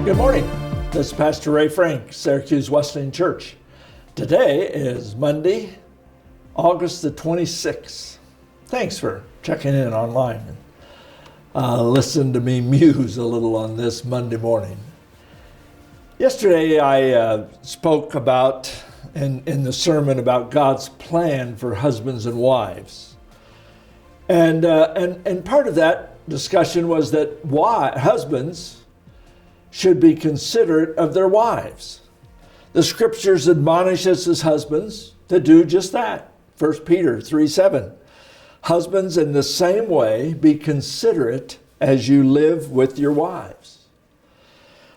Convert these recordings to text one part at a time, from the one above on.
Good morning. This is Pastor Ray Frank, Syracuse Wesleyan Church. Today is Monday, August the 26th. Thanks for checking in online and listen to me muse a little on this Monday morning. Yesterday I spoke about, in the sermon, about God's plan for husbands and wives. And part of that discussion was that husbands should be considerate of their wives. The scriptures admonish us as husbands to do just that. 1 Peter 3:7. Husbands, in the same way, be considerate as you live with your wives.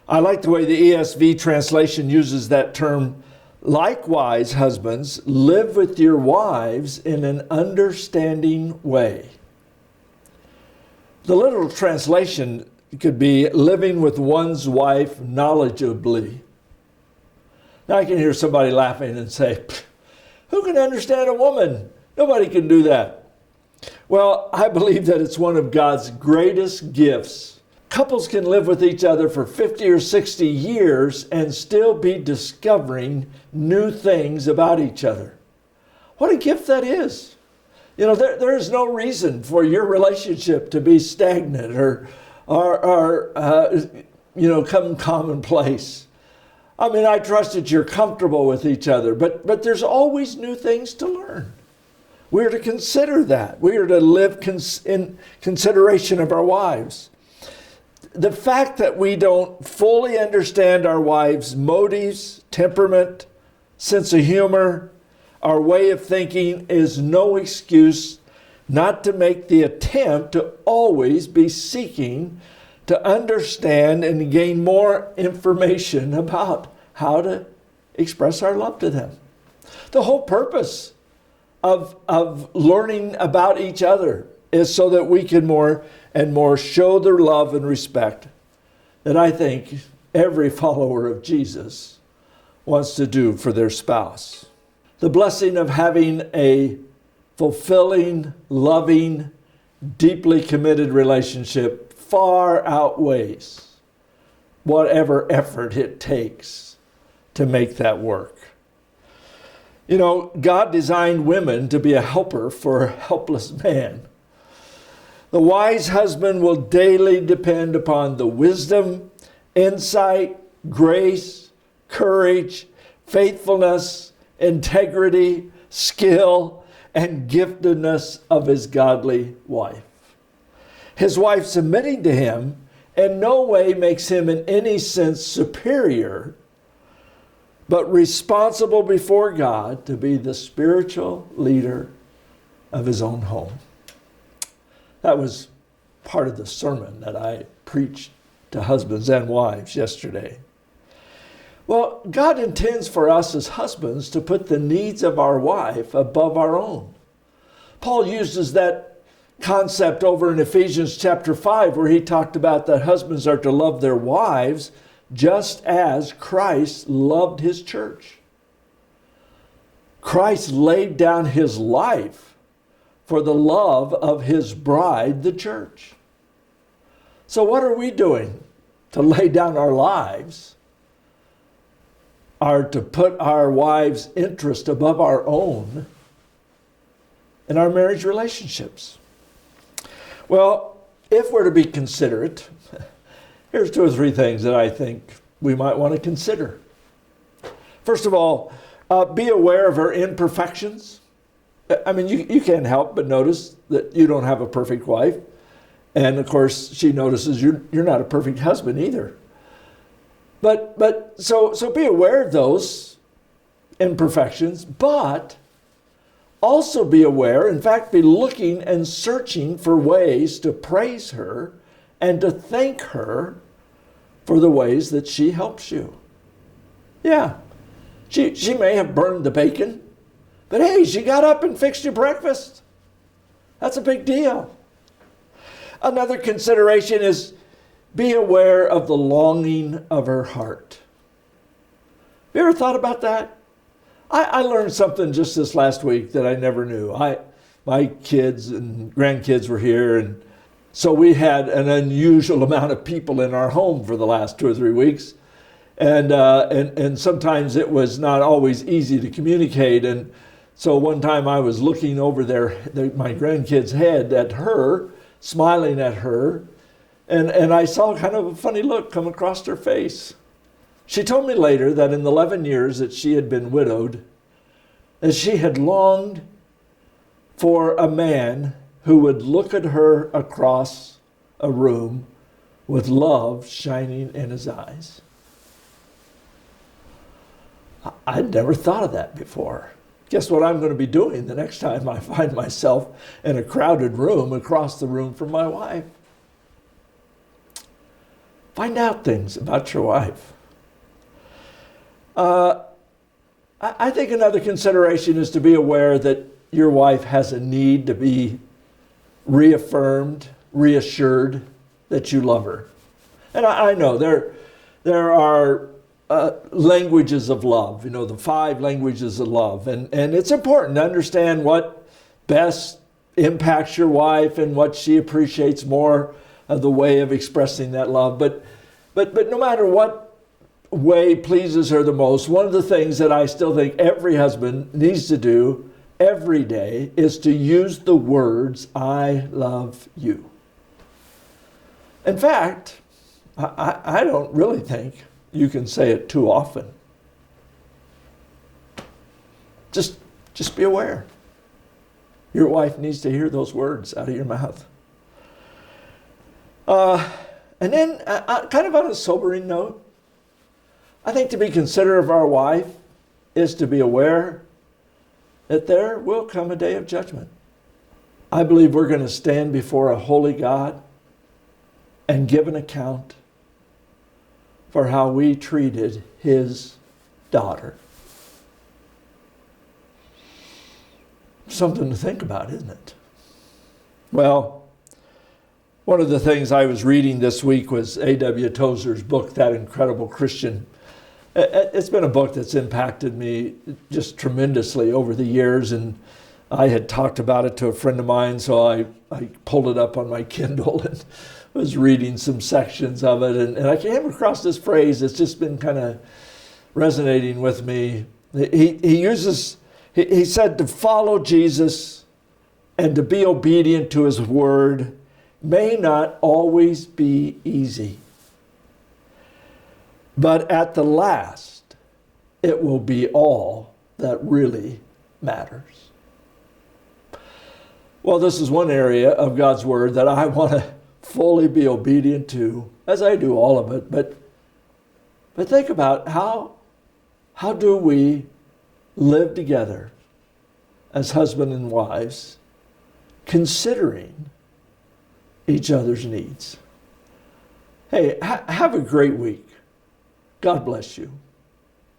I like the way the ESV translation uses that term. Likewise, husbands, live with your wives in an understanding way. The literal translation could be living with one's wife knowledgeably. Now I can hear somebody laughing and say, who can understand a woman? Nobody can do that. Well, I believe that it's one of God's greatest gifts. Couples can live with each other for 50 or 60 years and still be discovering new things about each other. What a gift that is. You know, there is no reason for your relationship to be stagnant or come commonplace. I mean, I trust that you're comfortable with each other, but there's always new things to learn. We are to consider that. We are to live in consideration of our wives. The fact that we don't fully understand our wives' motives, temperament, sense of humor, our way of thinking is no excuse not to make the attempt to always be seeking to understand and gain more information about how to express our love to them. The whole purpose of learning about each other is so that we can more and more show their love and respect that I think every follower of Jesus wants to do for their spouse. The blessing of having a fulfilling, loving, deeply committed relationship far outweighs whatever effort it takes to make that work. You know, God designed women to be a helper for a helpless man. The wise husband will daily depend upon the wisdom, insight, grace, courage, faithfulness, integrity, skill, and giftedness of his godly wife. His wife submitting to him in no way makes him in any sense superior, but responsible before God to be the spiritual leader of his own home. That was part of the sermon that I preached to husbands and wives yesterday. Well, God intends for us as husbands to put the needs of our wife above our own. Paul uses that concept over in Ephesians chapter 5, where he talked about that husbands are to love their wives just as Christ loved his church. Christ laid down his life for the love of his bride, the church. So what are we doing to lay down our lives? Are to put our wives' interest above our own in our marriage relationships. Well, if we're to be considerate, here's 2 or 3 things that I think we might want to consider. First of all, be aware of her imperfections. I mean, you can't help but notice that you don't have a perfect wife. And of course, she notices you're not a perfect husband either. But so be aware of those imperfections, but also be aware, in fact, be looking and searching for ways to praise her and to thank her for the ways that she helps you. Yeah, she may have burned the bacon, but hey, she got up and fixed your breakfast. That's a big deal. Another consideration is be aware of the longing of her heart. Have you ever thought about that? I learned something just this last week that I never knew. My kids and grandkids were here, and So we had an unusual amount of people in our home for the last 2 or 3 weeks. And sometimes it was not always easy to communicate. And so one time I was looking over my grandkid's head at her, smiling at her, and I saw kind of a funny look come across her face. She told me later that in the 11 years that she had been widowed, that she had longed for a man who would look at her across a room with love shining in his eyes. I'd never thought of that before. Guess what I'm going to be doing the next time I find myself in a crowded room across the room from my wife? Find out things about your wife. I think another consideration is to be aware that your wife has a need to be reaffirmed, reassured that you love her. And I know there are languages of love, the 5 languages of love. And it's important to understand what best impacts your wife and what she appreciates more of the way of expressing that love. But no matter what way pleases her the most, one of the things that I still think every husband needs to do every day is to use the words, "I love you." In fact, I don't really think you can say it too often. Just be aware. Your wife needs to hear those words out of your mouth. And then, kind of on a sobering note, I think to be considerate of our wife is to be aware that there will come a day of judgment. I believe we're going to stand before a holy God and give an account for how we treated his daughter. Something to think about, isn't it? Well, one of the things I was reading this week was A.W. Tozer's book, That Incredible Christian. It's been a book that's impacted me just tremendously over the years, and I had talked about it to a friend of mine, so I pulled it up on my Kindle and was reading some sections of it, and I came across this phrase that's just been kind of resonating with me. He said to follow Jesus and to be obedient to his word may not always be easy, but at the last, it will be all that really matters. Well, this is one area of God's word that I want to fully be obedient to, as I do all of it. But think about how do we live together as husband and wives, considering each other's needs. Hey, have a great week. God bless you.